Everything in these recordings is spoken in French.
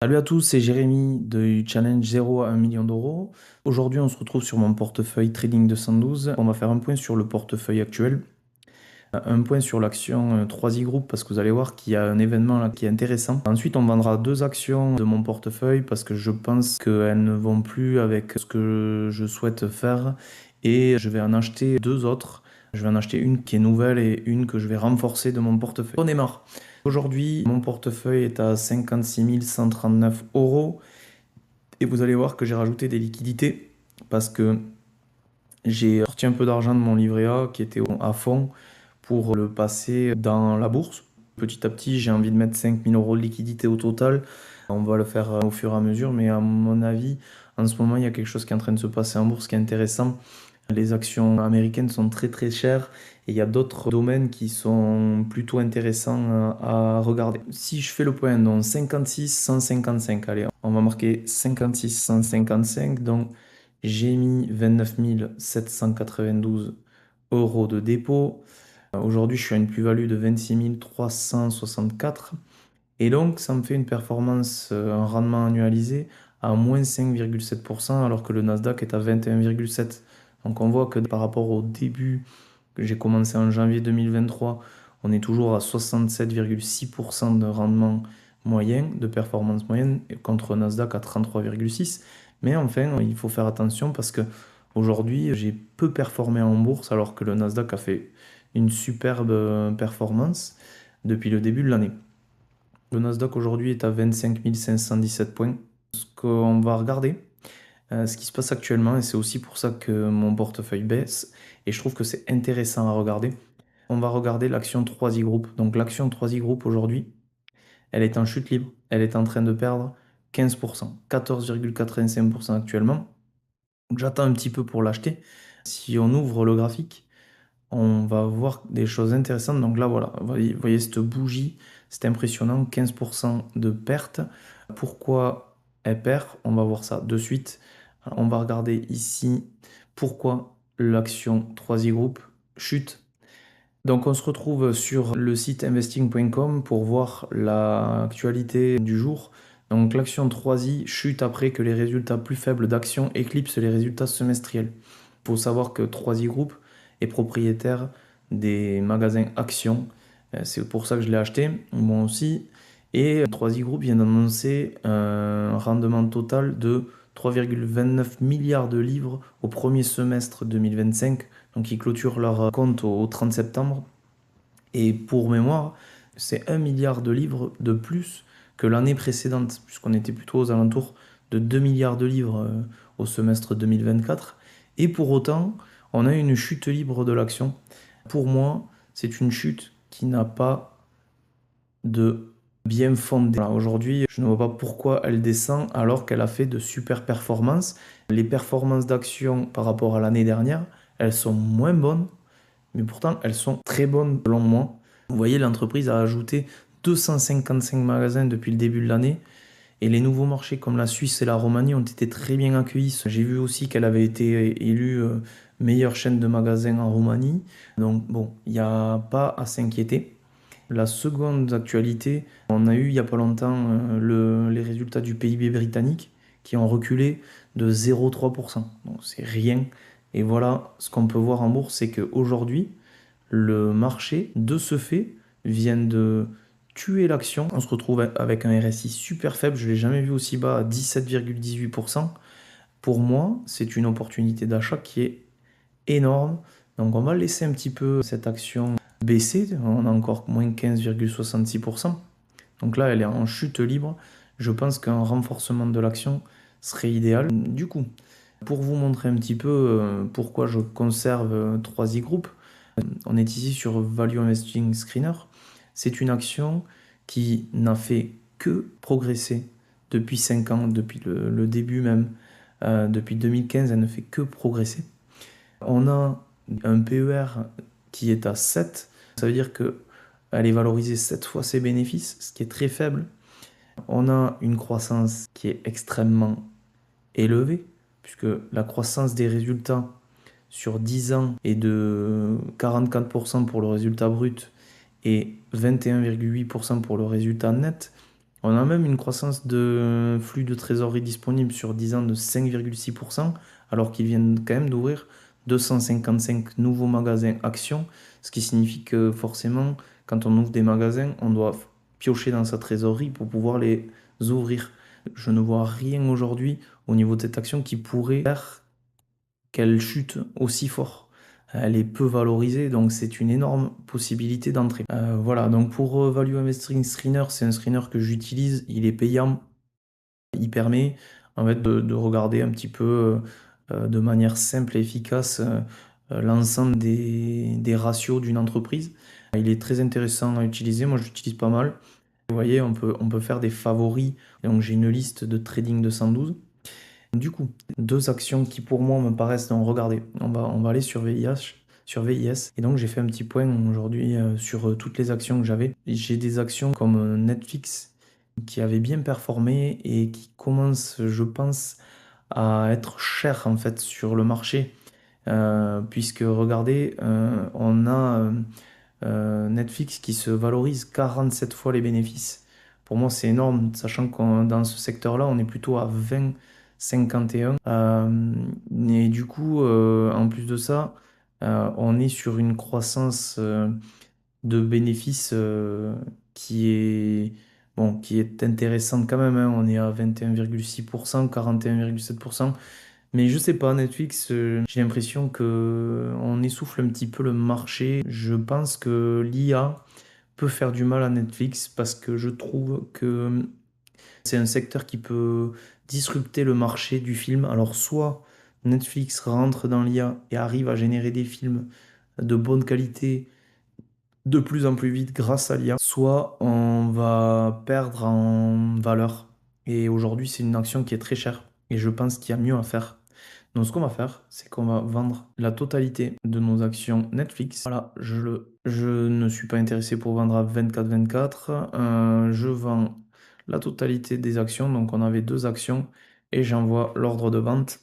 Salut à tous, c'est Jérémy du challenge 0 à 1 million d'euros. Aujourd'hui, on se retrouve sur mon portefeuille Trading 212. On va faire un point sur le portefeuille actuel, un point sur l'action 3i Group parce que vous allez voir qu'il y a un événement là qui est intéressant. Ensuite, on vendra deux actions de mon portefeuille parce que je pense qu'elles ne vont plus avec ce que je souhaite faire et je vais en acheter deux autres. Je vais en acheter une qui est nouvelle et une que je vais renforcer de mon portefeuille. On démarre. Aujourd'hui, mon portefeuille est à 56 139 euros et vous allez voir que j'ai rajouté des liquidités parce que j'ai sorti un peu d'argent de mon livret A qui était à fond pour le passer dans la bourse. Petit à petit, j'ai envie de mettre 5000 euros de liquidité au total. On va le faire au fur et à mesure, mais à mon avis, en ce moment, il y a quelque chose qui est en train de se passer en bourse qui est intéressant. Les actions américaines sont très très chères et il y a d'autres domaines qui sont plutôt intéressants à regarder. Si je fais le point, donc 56, 155, allez, on va marquer 56, 155, donc j'ai mis 29 792 euros de dépôt. Aujourd'hui, je suis à une plus-value de 26 364 et donc ça me fait une performance, un rendement annualisé à moins 5,7% alors que le Nasdaq est à 21,7%. Donc on voit que par rapport au début que j'ai commencé en janvier 2023, on est toujours à 67,6% de rendement moyen, de performance moyenne, contre Nasdaq à 33,6%. Mais enfin, il faut faire attention parce que aujourd'hui, j'ai peu performé en bourse alors que le Nasdaq a fait une superbe performance depuis le début de l'année. Le Nasdaq aujourd'hui est à 25 517 points. Ce qu'on va regarder, ce qui se passe actuellement, et c'est aussi pour ça que mon portefeuille baisse, et je trouve que c'est intéressant à regarder. On va regarder l'action 3i Group. Donc l'action 3i Group aujourd'hui, elle est en chute libre, elle est en train de perdre 15%, 14,85% actuellement. Donc j'attends un petit peu pour l'acheter. Si on ouvre le graphique, on va voir des choses intéressantes. Donc là, voilà, vous voyez cette bougie, c'est impressionnant, 15% de perte. Pourquoi elle perd? On va voir ça de suite. On va regarder ici pourquoi l'action 3i Group chute. Donc on se retrouve sur le site investing.com pour voir l'actualité du jour. Donc l'action 3i chute après que les résultats plus faibles d'actions éclipsent les résultats semestriels. Il faut savoir que 3i Group est propriétaire des magasins Actions. C'est pour ça que je l'ai acheté, moi aussi. Et 3i Group vient d'annoncer un rendement total de 3,29 milliards de livres au premier semestre 2025. Donc ils clôturent leur compte au 30 septembre. Et pour mémoire, c'est 1 milliard de livres de plus que l'année précédente, puisqu'on était plutôt aux alentours de 2 milliards de livres au semestre 2024. Et pour autant, on a une chute libre de l'action. Pour moi, c'est une chute qui n'a pas de bien fondé. Voilà, aujourd'hui, je ne vois pas pourquoi elle descend alors qu'elle a fait de super performances. Les performances d'action par rapport à l'année dernière, elles sont moins bonnes, mais pourtant elles sont très bonnes selon moi. Vous voyez, l'entreprise a ajouté 255 magasins depuis le début de l'année et les nouveaux marchés comme la Suisse et la Roumanie ont été très bien accueillis. J'ai vu aussi qu'elle avait été élue meilleure chaîne de magasins en Roumanie. Donc bon, il n'y a pas à s'inquiéter. La seconde actualité, on a eu il n'y a pas longtemps les résultats du PIB britannique qui ont reculé de 0,3%. Donc c'est rien. Et voilà, ce qu'on peut voir en bourse, c'est qu'aujourd'hui, le marché, de ce fait, vient de tuer l'action. On se retrouve avec un RSI super faible. Je ne l'ai jamais vu aussi bas à 17,18%. Pour moi, c'est une opportunité d'achat qui est énorme. Donc on va laisser un petit peu cette action baisser. On a encore moins 15,66%. Donc là, elle est en chute libre. Je pense qu'un renforcement de l'action serait idéal. Du coup, pour vous montrer un petit peu pourquoi je conserve 3i Group, on est ici sur Value Investing Screener. C'est une action qui n'a fait que progresser depuis 5 ans, depuis le début même. Depuis 2015, elle ne fait que progresser. On a un PER qui est à 7. Ça veut dire qu'elle est valorisée 7 fois ses bénéfices, ce qui est très faible. On a une croissance qui est extrêmement élevée, puisque la croissance des résultats sur 10 ans est de 44% pour le résultat brut et 21,8% pour le résultat net. On a même une croissance de flux de trésorerie disponible sur 10 ans de 5,6%, alors qu'ils viennent quand même d'ouvrir 255 nouveaux magasins actions, ce qui signifie que forcément, quand on ouvre des magasins, on doit piocher dans sa trésorerie pour pouvoir les ouvrir. Je ne vois rien aujourd'hui au niveau de cette action qui pourrait faire qu'elle chute aussi fort. Elle est peu valorisée, donc c'est une énorme possibilité d'entrée. Voilà, donc pour Value Investing Screener, c'est un screener que j'utilise, il est payant, il permet en fait de regarder un petit peu de manière simple et efficace l'ensemble des ratios d'une entreprise. Il est très intéressant à utiliser, moi je l'utilise pas mal. Vous voyez, on peut faire des favoris, donc j'ai une liste de trading de 112. Du coup, deux actions qui pour moi me paraissent, donc regardez, on va aller sur VIH, et donc j'ai fait un petit point aujourd'hui sur toutes les actions que j'avais. J'ai des actions comme Netflix qui avaient bien performé et qui commencent, je pense, à être chères en fait sur le marché. Puisque regardez, on a Netflix qui se valorise 47 fois les bénéfices. Pour moi, c'est énorme, sachant que dans ce secteur-là, on est plutôt à 20, 51. Et du coup, en plus de ça, on est sur une croissance de bénéfices qui est, bon, qui est intéressante quand même, hein. On est à 21,6%, 41,7%. Mais je sais pas, Netflix, j'ai l'impression que on essouffle un petit peu le marché. Je pense que l'IA peut faire du mal à Netflix parce que je trouve que c'est un secteur qui peut disrupter le marché du film. Alors soit Netflix rentre dans l'IA et arrive à générer des films de bonne qualité de plus en plus vite grâce à l'IA, soit on va perdre en valeur. Et aujourd'hui, c'est une action qui est très chère. Et je pense qu'il y a mieux à faire. Donc, ce qu'on va faire, c'est qu'on va vendre la totalité de nos actions Netflix. Voilà, je ne suis pas intéressé pour vendre à 24,24. Je vends la totalité des actions. Donc, on avait deux actions et j'envoie l'ordre de vente.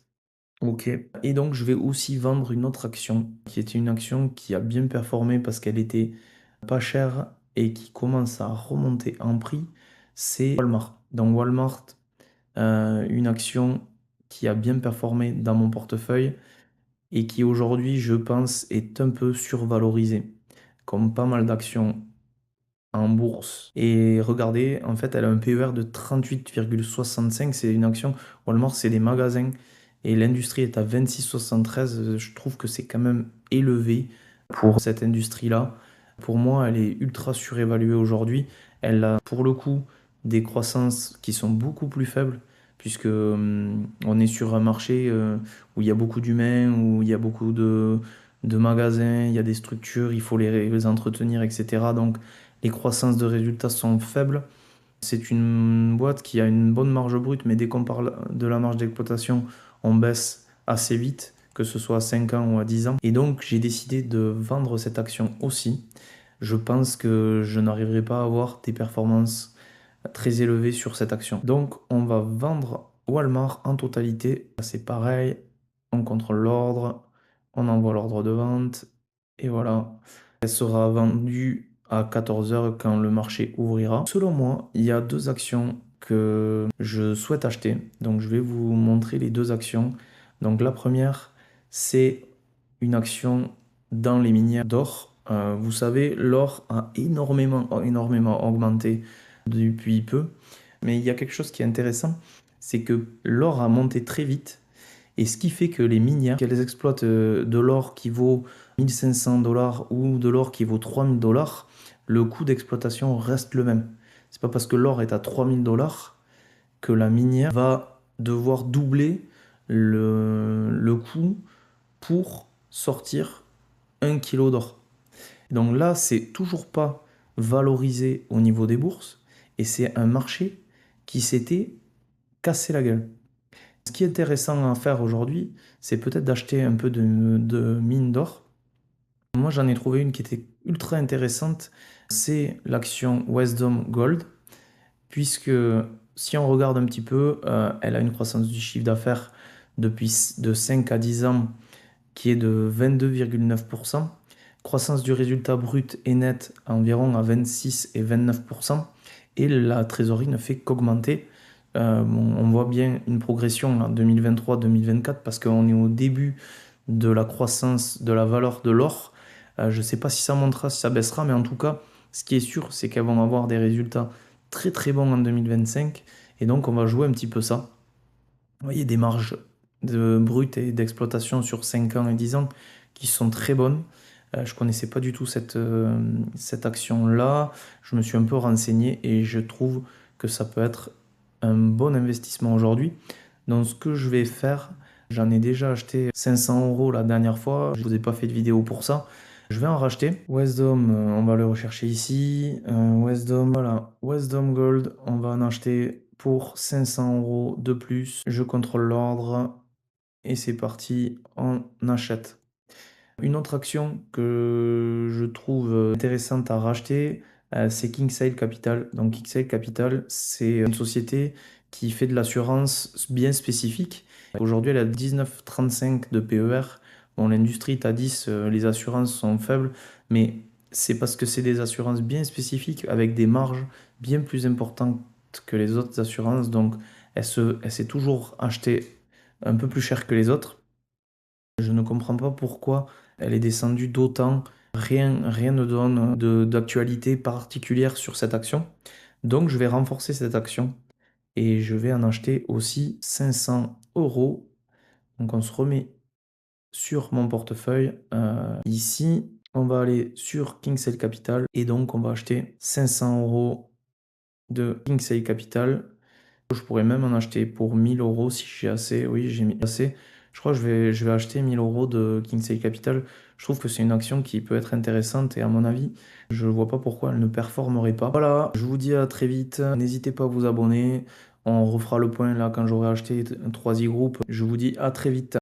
Ok. Et donc, je vais aussi vendre une autre action qui était une action qui a bien performé parce qu'elle était pas chère et qui commence à remonter en prix. C'est Walmart. Donc, Walmart, une action qui a bien performé dans mon portefeuille et qui aujourd'hui, je pense, est un peu survalorisée, comme pas mal d'actions en bourse. Et regardez, en fait, elle a un PER de 38,65. C'est une action. Walmart, c'est des magasins. Et l'industrie est à 26,73. Je trouve que c'est quand même élevé pour cette industrie-là. Pour moi, elle est ultra surévaluée aujourd'hui. Elle a, pour le coup, des croissances qui sont beaucoup plus faibles, puisque on est sur un marché où il y a beaucoup d'humains, où il y a beaucoup de magasins, il y a des structures, il faut les entretenir, etc. Donc, les croissances de résultats sont faibles. C'est une boîte qui a une bonne marge brute, mais dès qu'on parle de la marge d'exploitation, on baisse assez vite, que ce soit à 5 ans ou à 10 ans. Et donc, j'ai décidé de vendre cette action aussi. Je pense que je n'arriverai pas à avoir des performances très élevées sur cette action. Donc, on va vendre Walmart en totalité. C'est pareil, on contrôle l'ordre, on envoie l'ordre de vente, et voilà. Elle sera vendue à 14 heures quand le marché ouvrira. Selon moi, il y a deux actions que je souhaite acheter. Donc, je vais vous montrer les deux actions. Donc, la première, c'est une action dans les minières d'or. Vous savez, l'or a énormément augmenté depuis peu. Mais il y a quelque chose qui est intéressant, c'est que l'or a monté très vite. Et ce qui fait que les minières, qu'elles exploitent de l'or qui vaut 1 500 $ ou de l'or qui vaut 3 000 $, le coût d'exploitation reste le même. C'est pas parce que l'or est à 3 000 $ que la minière va devoir doubler le coût pour sortir 1 kg d'or. Donc là, c'est toujours pas valorisé au niveau des bourses et c'est un marché qui s'était cassé la gueule. Ce qui est intéressant à faire aujourd'hui, c'est peut-être d'acheter un peu de mine d'or. Moi, j'en ai trouvé une qui était ultra intéressante. C'est l'action Wisdom Gold, puisque si on regarde un petit peu, elle a une croissance du chiffre d'affaires depuis de 5 à 10 ans qui est de 22,9%. Croissance du résultat brut et net environ à 26 et 29%. et la trésorerie ne fait qu'augmenter. On voit bien une progression en 2023-2024 parce qu'on est au début de la croissance de la valeur de l'or. Je ne sais pas si ça montera, si ça baissera, mais en tout cas, ce qui est sûr, c'est qu'elles vont avoir des résultats très très bons en 2025 et donc on va jouer un petit peu ça. Vous voyez, des marges de brut et d'exploitation sur 5 ans et 10 ans qui sont très bonnes. Je ne connaissais pas du tout cette action-là. Je me suis un peu renseigné et je trouve que ça peut être un bon investissement aujourd'hui. Donc, ce que je vais faire, j'en ai déjà acheté 500 euros la dernière fois. Je ne vous ai pas fait de vidéo pour ça. Je vais en racheter. Wisdom, on va le rechercher ici. Wisdom, voilà. Wisdom Gold, on va en acheter pour 500 euros de plus. Je contrôle l'ordre et c'est parti, on achète. Une autre action que je trouve intéressante à racheter, c'est Kingsale Capital. Donc Kingsale Capital, c'est une société qui fait de l'assurance bien spécifique. Aujourd'hui, elle a 19,35 de PER. Bon, l'industrie est à 10, les assurances sont faibles, mais c'est parce que c'est des assurances bien spécifiques avec des marges bien plus importantes que les autres assurances. Donc, elle s'est toujours achetée un peu plus cher que les autres. Je ne comprends pas pourquoi elle est descendue d'autant. Rien ne donne d'actualité particulière sur cette action. Donc, je vais renforcer cette action et je vais en acheter aussi 500 euros. Donc, on se remet sur mon portefeuille. Ici, on va aller sur Kingsale Capital et donc on va acheter 500 euros de Kingsale Capital. Je pourrais même en acheter pour 1000 euros si j'ai assez. Oui, j'ai mis assez. Je crois que je vais acheter 1000 euros de Kingsale Capital. Je trouve que c'est une action qui peut être intéressante et à mon avis, je ne vois pas pourquoi elle ne performerait pas. Voilà, je vous dis à très vite. N'hésitez pas à vous abonner. On refera le point là quand j'aurai acheté 3i Group. Je vous dis à très vite.